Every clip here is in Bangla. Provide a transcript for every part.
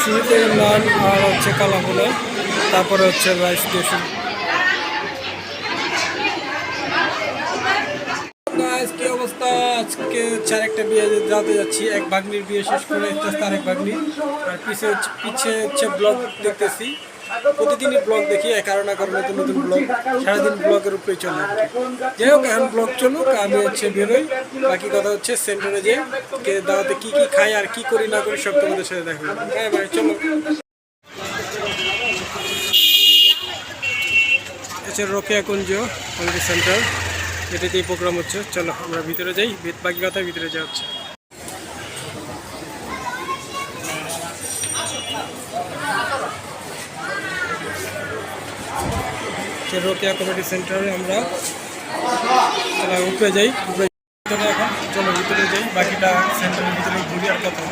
শুরুতে নান আর হচ্ছে কালাভুনা, তারপরে হচ্ছে রাইস দিয়ে শুরু। কি অবস্থা? আজকে হচ্ছে আরেকটা বিয়ে যাতে যাচ্ছি। এক ভাগ্নির বিয়ে শেষ করে আরেক ভাগ্নি, আর পিছিয়ে হচ্ছে ব্লগ দেখতেছি। প্রতিদিনই ব্লগ দেখি, কারণ না কারণ নতুন নতুন ব্লগ, সারাদিন ব্লগের উপরে চলে। যাই হোক, এখন ব্লগ চলুক, আমি হচ্ছে বেরোই। বাকি কথা হচ্ছে সেন্টারে যে দাওয়াতে কি কি খাই আর কি করি না করি সব তোমাদের সাথে দেখো। হ্যাঁ ভাই, চলো। হচ্ছে রোকেয়া কুঞ্জ কমিউনিটি সেন্টার, এটাতেই প্রোগ্রাম হচ্ছে। চলো আমরা ভিতরে যাই, বাকি কথা ভিতরে যাওয়া হচ্ছে। রোকেয়া কমিউনিটি সেন্টারে আমরা উপরে যাই, ভিতরে এখন চলো ভিতরে যাই, বাকিটা সেন্টারের ভিতরে ঘুরি আর কথা।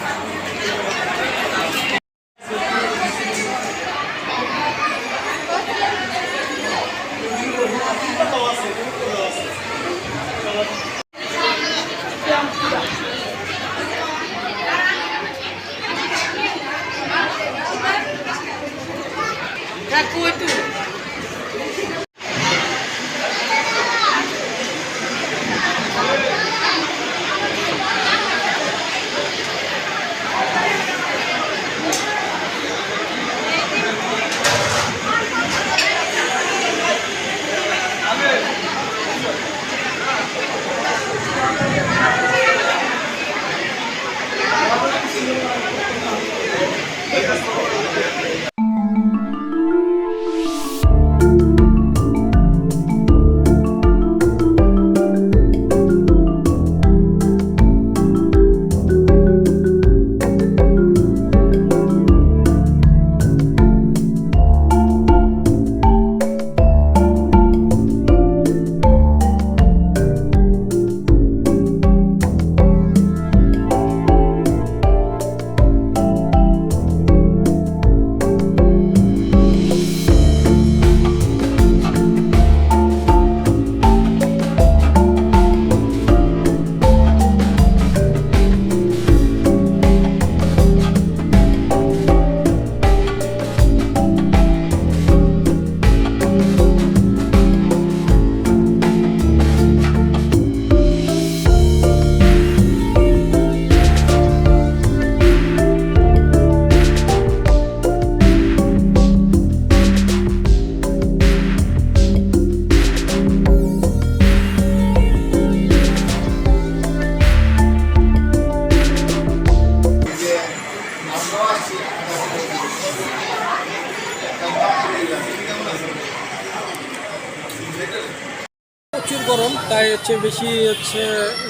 প্রচুর গরম, তাই হচ্ছে বেশি হচ্ছে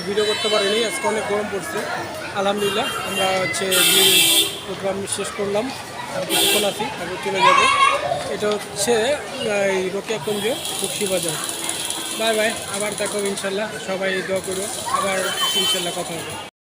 ভিডিও করতে পারিনি। আজকে অনেক গরম পড়ছে। আলহামদুলিল্লাহ আমরা হচ্ছে প্রোগ্রাম শেষ করলাম, আর কিছুক্ষণ আছি, তারপর চলে যাবো। এটা হচ্ছে এই রোকেয়া কুঞ্জ, বকশীবাজার। বাই বাই, আবার দেখো ইনশাল্লাহ। সবাই দোয়া করো, আবার ইনশাল্লাহ কথা হবে।